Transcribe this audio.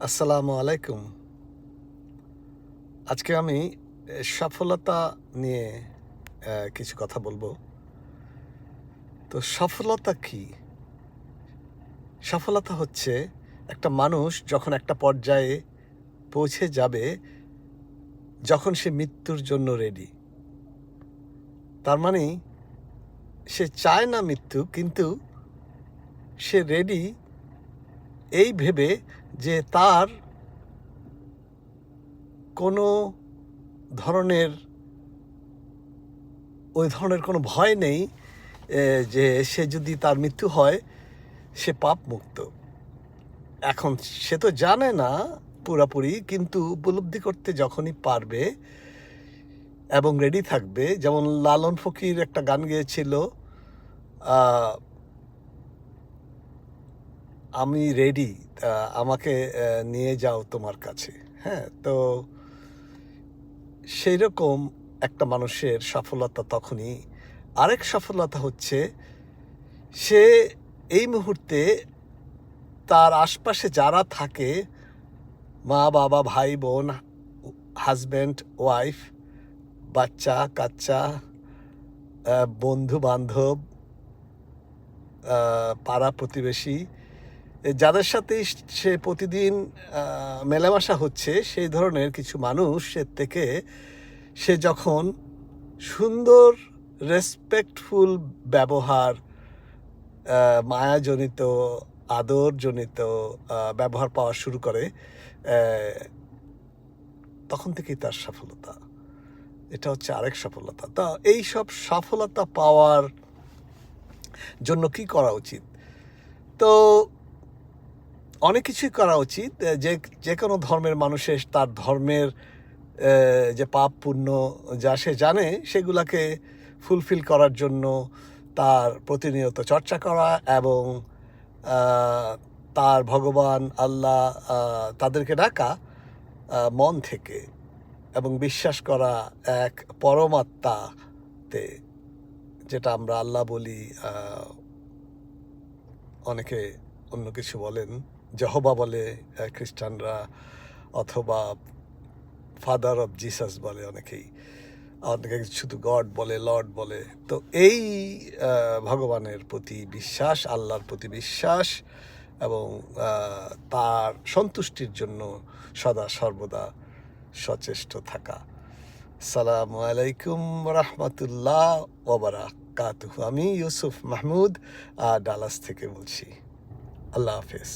আসসালামু আলাইকুম। আজকে আমি সফলতা নিয়ে কিছু কথা বলবো। তো সফলতা কি? সফলতা হচ্ছে একটা মানুষ যখন একটা পর্যায়ে পৌঁছে যাবে, যখন সে মৃত্যুর জন্য রেডি। তার মানে সে চায় না মৃত্যু, কিন্তু সে রেডি এই ভেবে যে তার কোনো ধরনের ওই ধরনের কোনো ভয় নেই, যে সে যদি তার মৃত্যু হয় সে পাপমুক্ত। এখন সে তো জানে না পুরাপুরি, কিন্তু উপলব্ধি করতে যখনই পারবে এবং রেডি থাকবে, যেমন লালন ফকির একটা গান গেয়েছিল, আহ, আমি রেডি, আমাকে নিয়ে যাও তোমার কাছে। হ্যাঁ, তো সেই রকম একটা মানুষের সফলতা তখনই। আরেক সফলতা হচ্ছে সে এই মুহূর্তে তার আশপাশে যারা থাকে, মা বাবা ভাই বোন, হাজব্যান্ড ওয়াইফ, বাচ্চা কাচ্চা, বন্ধু বান্ধব, পাড়া প্রতিবেশী, যাদের সাথেই সে প্রতিদিন মেলামেশা হচ্ছে, সেই ধরনের কিছু মানুষের থেকে সে যখন সুন্দর রেসপেক্টফুল ব্যবহার, মায়াজনিত আদরজনিত ব্যবহার পাওয়া শুরু করে, তখন থেকেই তার সফলতা। এটা হচ্ছে আরেক সফলতা। তা এই সব সফলতা পাওয়ার জন্য কি করা উচিত? তো অনেক কিছুই করা উচিত। যে কোনো ধর্মের মানুষের তার ধর্মের যে পাপ পুণ্য যা সে জানে, সেগুলাকে ফুলফিল করার জন্য তার প্রতিনিয়ত চর্চা করা এবং তার ভগবান আল্লাহ তাদেরকে ডাকা মন থেকে, এবং বিশ্বাস করা এক পরমাত্মাতে, যেটা আমরা আল্লাহ বলি, অনেকে অন্য কিছু বলেন, যেহোবা বলে খ্রিস্টানরা, অথবা ফাদার অফ জিসাস বলে অনেকেই, অনেকে শুধু গড বলে, লর্ড বলে। তো এই ভগবানের প্রতি বিশ্বাস, আল্লাহর প্রতি বিশ্বাস এবং তার সন্তুষ্টির জন্য সদা সর্বদা সচেষ্ট থাকা। আসসালামু আলাইকুম রহমতুল্লাহ ওবারাকাতুহু। আমি ইউসুফ মাহমুদ ডালাস থেকে বলছি। আল্লাহ হাফেজ।